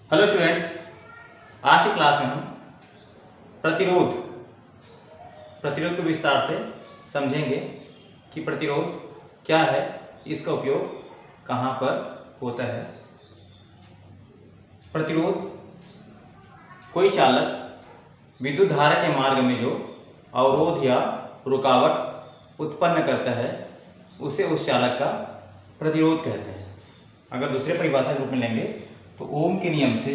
Hello students, आज की class में हम प्रतिरोध को विस्तार से समझेंगे कि प्रतिरोध क्या है, इसका उपयोग कहाँ पर होता है। प्रतिरोध कोई चालक विद्युत धारा के मार्ग में जो अवरोध या रुकावट उत्पन्न करता है उसे उस चालक का प्रतिरोध कहते हैं। अगर दूसरे परिभाषा के रूप में लेंगे तो ओम के नियम से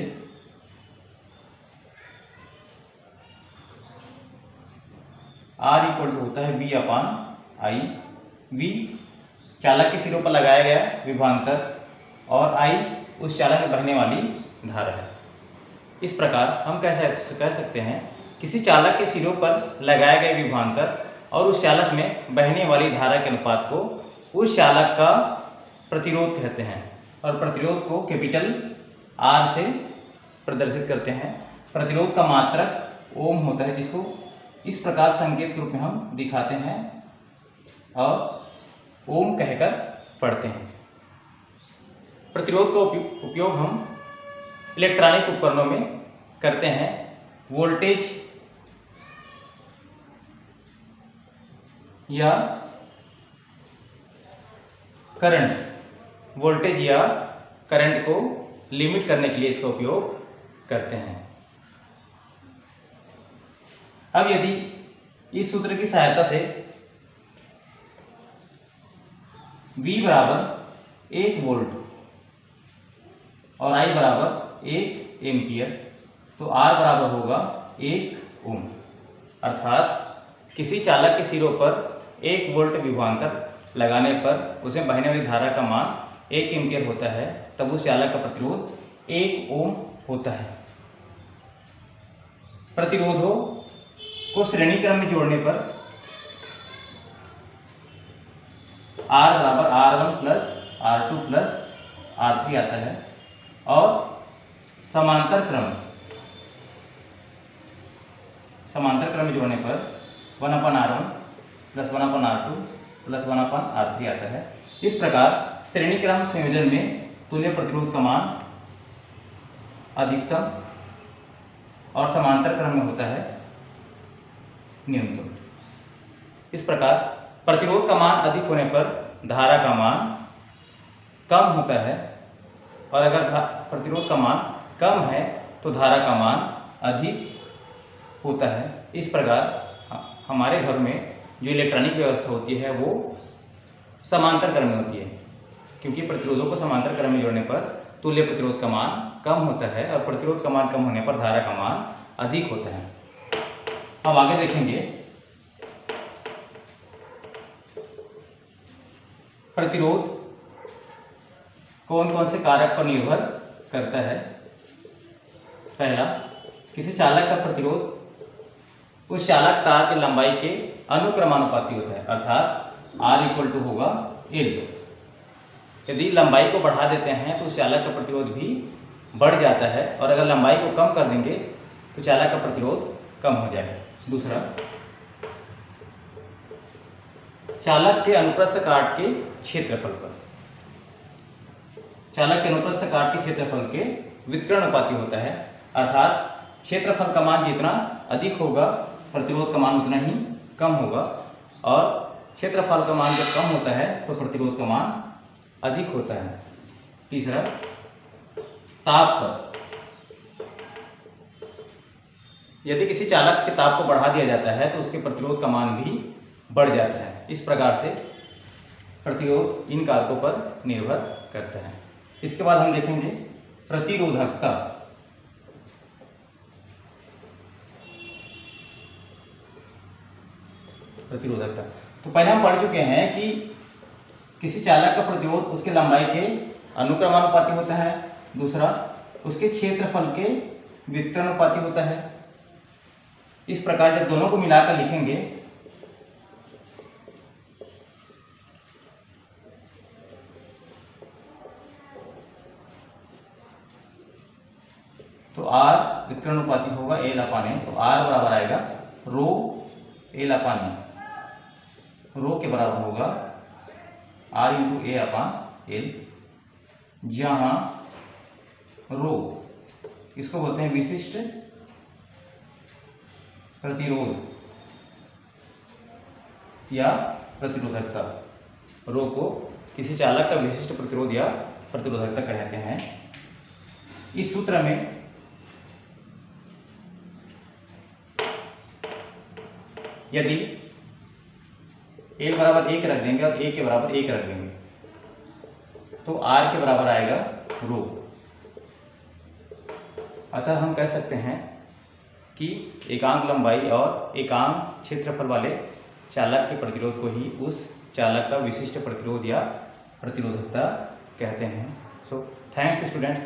R इक्वल टू होता है V अपान I। V चालक के सिरों पर लगाया गया विभवांतर और I उस चालक में बहने वाली धारा है। इस प्रकार हम कह सकते हैं किसी चालक के सिरों पर लगाए गए विभवांतर और उस चालक में बहने वाली धारा के अनुपात को उस चालक का प्रतिरोध कहते हैं और प्रतिरोध को कैपिटल R से प्रदर्शित करते हैं। प्रतिरोध का मात्रक ओम होता है, जिसको इस प्रकार संकेत के रूप में हम दिखाते हैं और ओम कहकर पढ़ते हैं। प्रतिरोध का उपयोग हम इलेक्ट्रॉनिक उपकरणों में करते हैं। वोल्टेज या करंट को लिमिट करने के लिए इसका उपयोग करते हैं। अब यदि इस सूत्र की सहायता से V बराबर 1 वोल्ट और I बराबर 1 एम्पियर तो R बराबर होगा 1 ओम। अर्थात किसी चालक के सिरों पर 1 वोल्ट विभवांतर लगाने पर उसमें बहने वाली धारा का मान 1 एम्पियर होता है, तब उस चालक का प्रतिरोध 1 ओम होता है। प्रतिरोधों को श्रेणी क्रम में जोड़ने पर R बराबर R1 plus R2 plus R3 आता है और समांतर क्रम में जोड़ने पर 1/R1 plus 1/R2 plus 1/R3 आता है। इस प्रकार श्रेणी क्रम संयोजन में तुल्य प्रतिरोध का मान अधिकतम और समांतर क्रम में होता है न्यूनतम। इस प्रकार प्रतिरोध का मान अधिक होने पर धारा का मान कम होता है और अगर प्रतिरोध का मान कम है तो धारा का मान अधिक होता है। इस प्रकार हमारे घर में जो इलेक्ट्रॉनिक व्यवस्था होती है वो समांतर क्रम में होती है, क्योंकि प्रतिरोधों को समांतर क्रम में जोड़ने पर तुल्य प्रतिरोध का मान कम होता है और प्रतिरोध का मान कम होने पर धारा का मान अधिक होता है। अब आगे देखेंगे प्रतिरोध कौन कौन से कारक पर निर्भर करता है। पहला, किसी चालक का प्रतिरोध उस चालक तार की लंबाई के अनुक्रमानुपाती होता है, अर्थात R इक्वल टू होगा L। यदि लंबाई को बढ़ा देते हैं तो उस चालक का प्रतिरोध भी बढ़ जाता है और अगर लंबाई को कम कर देंगे तो चालक का प्रतिरोध कम हो जाएगा। दूसरा, चालक के अनुप्रस्थ काट के क्षेत्रफल पर, चालक के अनुप्रस्थ काट के क्षेत्रफल के विकर्णानुपाती होता है, अर्थात क्षेत्रफल का मान जितना अधिक होगा प्रतिरोध का मान उतना ही कम होगा और क्षेत्रफल का मान जब कम होता है तो प्रतिरोध का मान अधिक होता है। तीसरा, ताप पर, यदि किसी चालक के ताप को बढ़ा दिया जाता है तो उसके प्रतिरोध का मान भी बढ़ जाता है। इस प्रकार से प्रतिरोध इन कारकों पर निर्भर करता है। इसके बाद हम देखेंगे प्रतिरोधकता। तो पहले हम पढ़ चुके हैं कि किसी चालक का प्रतिरोध उसके लंबाई के अनुक्रमानुपाती होता है। दूसरा, उसके क्षेत्रफल के विकर्णानुपाती होता है। इस प्रकार जब दोनों को मिलाकर लिखेंगे तो R विकर्णानुपाती होगा L अपान ए, तो R बराबर आएगा रो L अपान ए। रो के बराबर होगा R इंटू ए अपान एल, जहाँ रो इसको बोलते हैं विशिष्ट प्रतिरोध या प्रतिरोधकता। रो को किसी चालक का विशिष्ट प्रतिरोध या प्रतिरोधकता कहते हैं। इस सूत्र में यदि L बराबर 1 रख देंगे और A के बराबर 1 रख देंगे तो R के बराबर आएगा रो। अतः हम कह सकते हैं कि एकांक लंबाई और एकांक क्षेत्रफल वाले चालक के प्रतिरोध को ही उस चालक का विशिष्ट प्रतिरोध या प्रतिरोधकता कहते हैं। So thanks students.